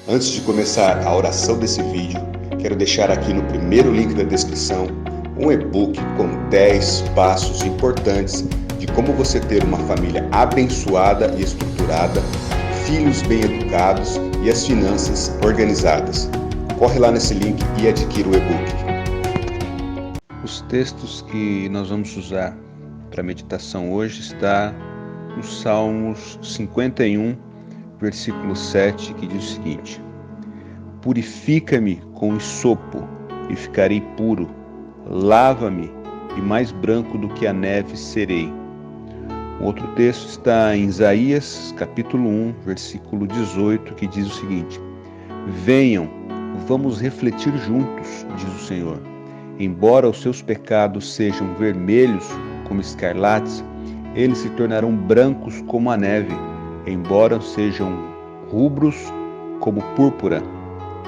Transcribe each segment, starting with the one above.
Antes de começar a oração desse vídeo, quero deixar aqui no primeiro link da descrição um e-book com 10 passos importantes de como você ter uma família abençoada e estruturada, filhos bem educados e as finanças organizadas. Corre lá nesse link e adquira o e-book. Os textos que nós vamos usar para a meditação hoje está no Salmos 51, versículo 7, que diz o seguinte: Purifica-me com hisopo e ficarei puro, lava-me e mais branco do que a neve serei. Um outro texto está em Isaías, capítulo 1, versículo 18, que diz o seguinte: Venham, vamos refletir juntos, diz o Senhor. Embora os seus pecados sejam vermelhos como escarlates, eles se tornarão brancos como a neve. Embora sejam rubros como púrpura,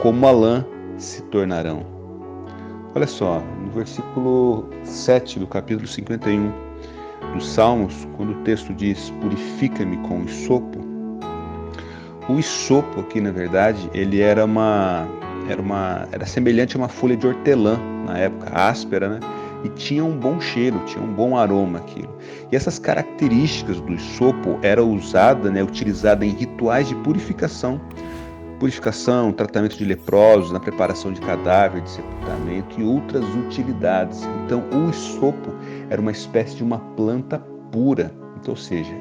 como a lã se tornarão. Olha só, no versículo 7 do capítulo 51 dos Salmos, quando o texto diz purifica-me com hisopo, o hisopo aqui, na verdade, ele era semelhante a uma folha de hortelã na época, áspera, né? E tinha um bom cheiro, tinha um bom aroma aquilo. E essas características do hisopo eram usadas, utilizada em rituais de purificação, tratamento de leprosos, na preparação de cadáver, de sepultamento e outras utilidades. Então, o hisopo era uma espécie de uma planta pura. Então, ou seja,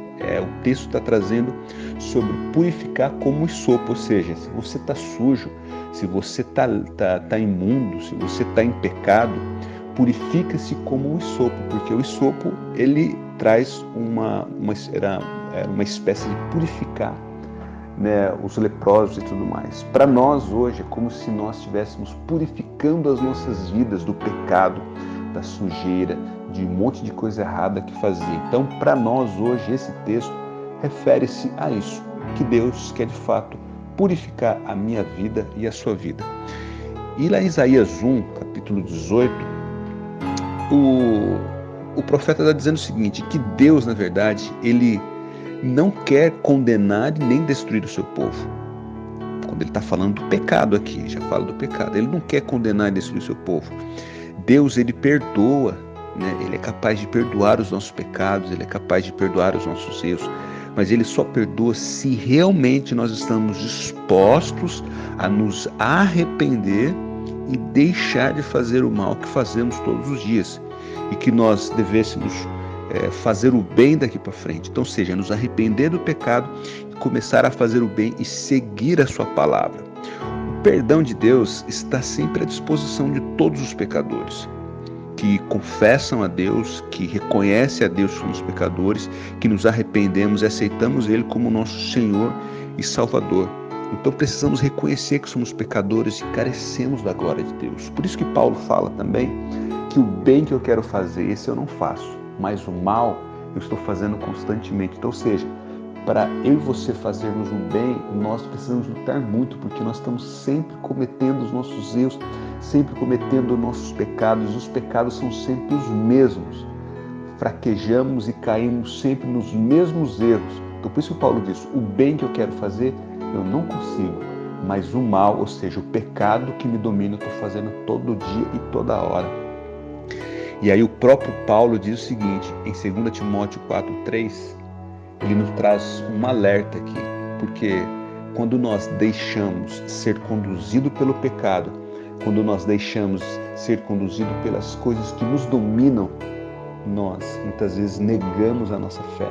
o texto está trazendo sobre purificar como hisopo, ou seja, se você está sujo, se você tá imundo, se você está em pecado, purifica-se como um hisopo, porque o hisopo ele traz era uma espécie de purificar, os leprosos e tudo mais. Para nós hoje é como se nós estivéssemos purificando as nossas vidas do pecado, da sujeira, de um monte de coisa errada que fazia. Então, para nós hoje esse texto refere-se a isso, que Deus quer de fato purificar a minha vida e a sua vida. E lá em Isaías 1, capítulo 18, o profeta está dizendo o seguinte, que Deus, na verdade, ele não quer condenar nem destruir o seu povo. Quando ele está falando do pecado aqui, já fala do pecado, ele não quer condenar e destruir o seu povo. Deus, ele perdoa, ele é capaz de perdoar os nossos pecados, ele é capaz de perdoar os nossos erros, mas ele só perdoa se realmente nós estamos dispostos a nos arrepender e deixar de fazer o mal que fazemos todos os dias e que nós devêssemos fazer o bem daqui para frente. Então, seja, nos arrepender do pecado e começar a fazer o bem e seguir a sua palavra. O perdão de Deus está sempre à disposição de todos os pecadores que confessam a Deus, que reconhecem a Deus que somos pecadores, que nos arrependemos e aceitamos Ele como nosso Senhor e Salvador. Então precisamos reconhecer que somos pecadores e carecemos da glória de Deus. Por isso que Paulo fala também que o bem que eu quero fazer, esse eu não faço, mas o mal eu estou fazendo constantemente. Então, ou seja, para eu e você fazermos o bem, nós precisamos lutar muito, porque nós estamos sempre cometendo os nossos erros, sempre cometendo os nossos pecados, os pecados são sempre os mesmos. Fraquejamos e caímos sempre nos mesmos erros. Então, por isso que Paulo diz, o bem que eu quero fazer, eu não consigo, mas o mal, ou seja, o pecado que me domina, eu estou fazendo todo dia e toda hora. E aí o próprio Paulo diz o seguinte, em 2 Timóteo 4:3, ele nos traz um alerta aqui, porque quando nós deixamos ser conduzido pelo pecado, quando nós deixamos ser conduzido pelas coisas que nos dominam, nós muitas vezes negamos a nossa fé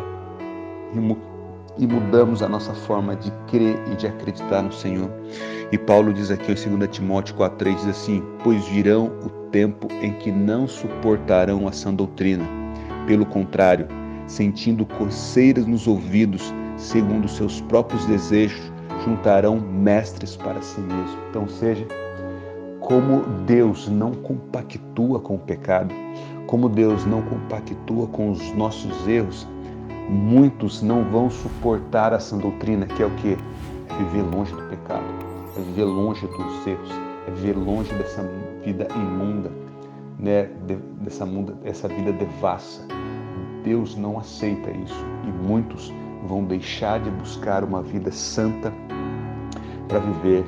e mudamos a nossa forma de crer e de acreditar no Senhor. E Paulo diz aqui em 2 Timóteo 4:3, diz assim, pois virão o tempo em que não suportarão a sã doutrina. Pelo contrário, sentindo coceiras nos ouvidos, segundo seus próprios desejos, juntarão mestres para si mesmo. Então, ou seja, como Deus não compactua com o pecado, como Deus não compactua com os nossos erros, muitos não vão suportar a sã doutrina, que é o quê? É viver longe do pecado, é viver longe dos erros, é viver longe dessa vida imunda, dessa vida devassa. Deus não aceita isso e muitos vão deixar de buscar uma vida santa, para viver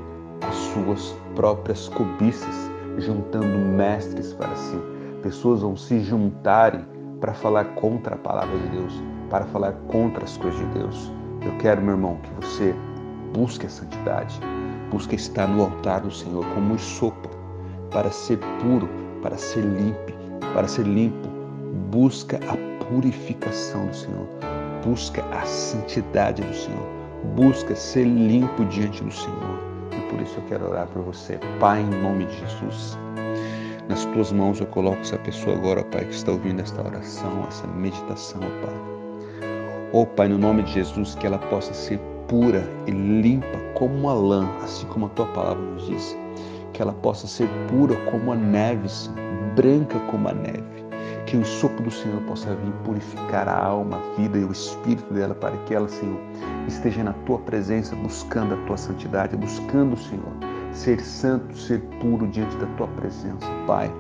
as suas próprias cobiças, juntando mestres para si. Pessoas vão se juntarem para falar contra a palavra de Deus, para falar contra as coisas de Deus. Eu quero, meu irmão, que você busque a santidade, busque estar no altar do Senhor como um sopo, para ser puro, para ser limpo. Busca a purificação do Senhor, busca a santidade do Senhor, busca ser limpo diante do Senhor. E por isso eu quero orar por você. Pai, em nome de Jesus, nas tuas mãos eu coloco essa pessoa agora, Pai, que está ouvindo esta oração, essa meditação, Pai. Pai, no nome de Jesus, que ela possa ser pura e limpa como uma lã, assim como a tua palavra nos diz. Que ela possa ser pura como a neve, Senhor, branca como a neve. Que o sopro do Senhor possa vir purificar a alma, a vida e o espírito dela, para que ela, Senhor, esteja na tua presença, buscando a tua santidade, buscando, Senhor, ser santo, ser puro diante da tua presença, Pai.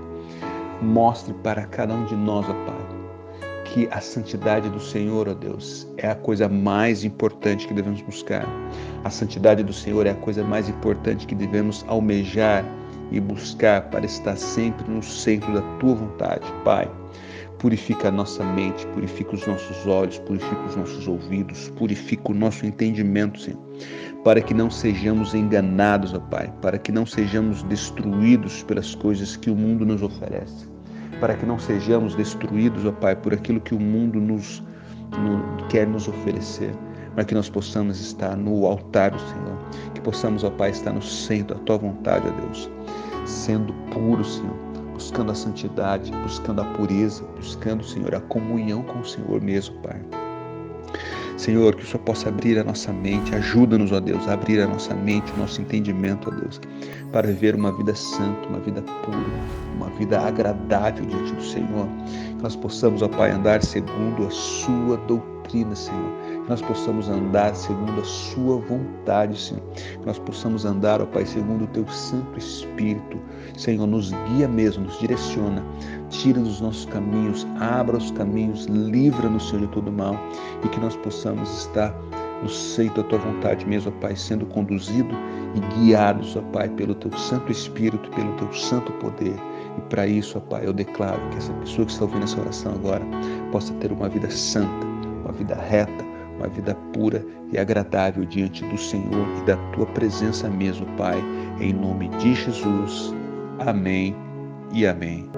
Mostre para cada um de nós, ó Pai, que a santidade do Senhor, ó Deus, é a coisa mais importante que devemos buscar. A santidade do Senhor é a coisa mais importante que devemos almejar e buscar para estar sempre no centro da tua vontade, Pai. Purifica a nossa mente, purifica os nossos olhos, purifica os nossos ouvidos, purifica o nosso entendimento, Senhor, para que não sejamos enganados, ó Pai, para que não sejamos destruídos pelas coisas que o mundo nos oferece, para que não sejamos destruídos, ó Pai, por aquilo que o mundo quer nos oferecer, mas que nós possamos estar no altar do Senhor, que possamos, ó Pai, estar no centro da tua vontade, ó Deus, sendo puros, Senhor, buscando a santidade, buscando a pureza, buscando, Senhor, a comunhão com o Senhor mesmo, Pai. Senhor, que o Senhor possa abrir a nossa mente, ajuda-nos, ó Deus, a abrir a nossa mente, o nosso entendimento, ó Deus, para viver uma vida santa, uma vida pura, uma vida agradável diante do Senhor. Que nós possamos, ó Pai, andar segundo a sua doutrina, Senhor. Que nós possamos andar segundo a sua vontade, Senhor. Que nós possamos andar, ó Pai, segundo o teu Santo Espírito. Senhor, nos guia mesmo, nos direciona, tira dos nossos caminhos, abra os caminhos, livra-nos, Senhor, de todo mal, e que nós possamos estar no seio da tua vontade mesmo, ó Pai, sendo conduzido e guiados, ó Pai, pelo teu Santo Espírito, pelo teu santo poder. E para isso, ó Pai, eu declaro que essa pessoa que está ouvindo essa oração agora possa ter uma vida santa, uma vida reta, uma vida pura e agradável diante do Senhor e da tua presença mesmo, Pai, em nome de Jesus. Amém e amém.